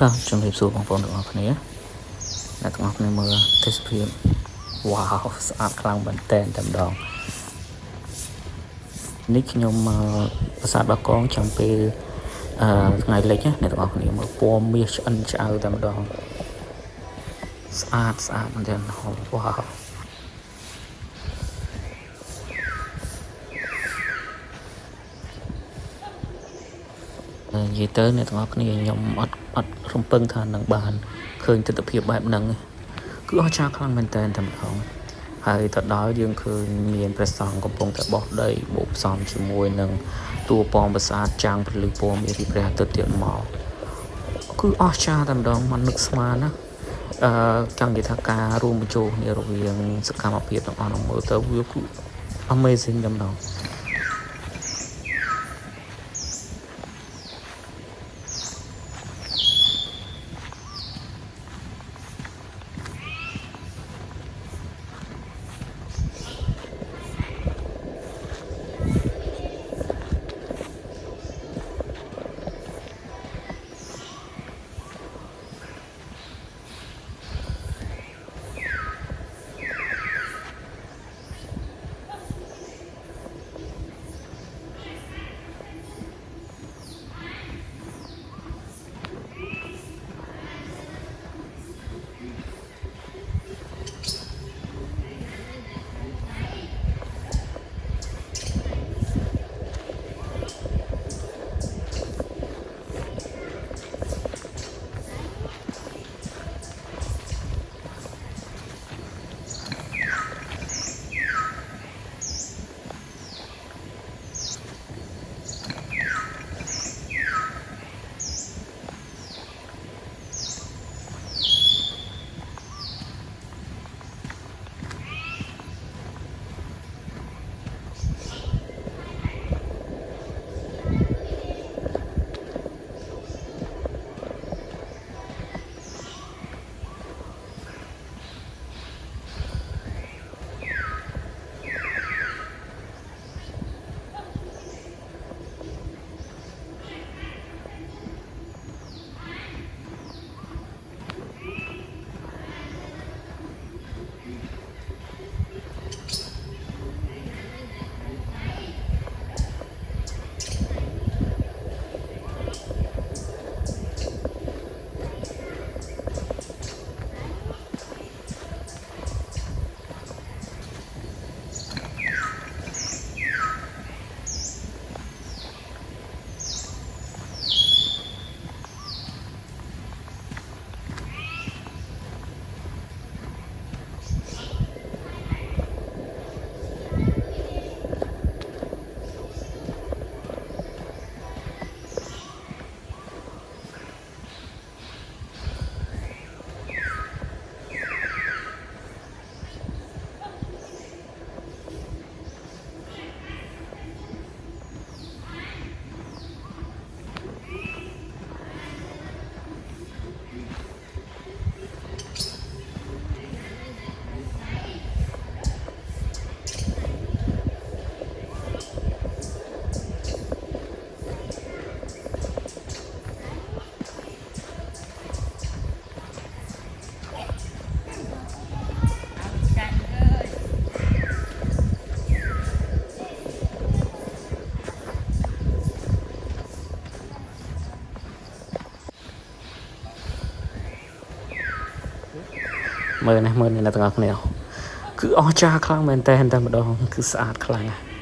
ជំរាបសួរបងប្អូនទាំងអស់គ្នាអ្នកទាំងអស់គ្នាមើលទេសភាពវ៉ាវស្អាតខ្លាំងមែនតើតែម្ដងនេះខ្ញុំប្រាសាទបាកងចាំពេលថ្ងៃលិចណាអ្នកទាំងអស់គ្នាមើលពណ៌មាសឆ្អិនឆ្អៅតែម្ដងស្អាតមែនតើវ៉ាវនិយាយទៅអ្នកទាំងអស់គ្នាខ្ញុំអត់រំពឹងថានឹងបានឃើញទស្សនវិជ្ជាបែបហ្នឹងគឺអស្ចារ្យខ្លាំងមែនតើតែម្ដងហើយទៅដល់យើងឃើញមានព្រះសង្ឃកំពុងតែបោះដីបូកផ្សំជាមួយនឹងតួប៉មប្រាសាទចាំងពលឺពណ៌មានពីព្រះអាទិត្យទៀតមកគឺអស្ចារ្យតែម្ដងមិននឹកស្មានណាចង់និយាយថាការរួមបញ្ចូលគ្នារវាងសកម្មភាពទាំងអស់នោះមើលទៅវាគឺ amazing តែម្ដងមើលនេះអ្នកទាំងអស់គ្នាគឺអស្ចារ្យខ្លាំងមែនតើតែម្ដងគឺស្អាតខ្លាំងណាស់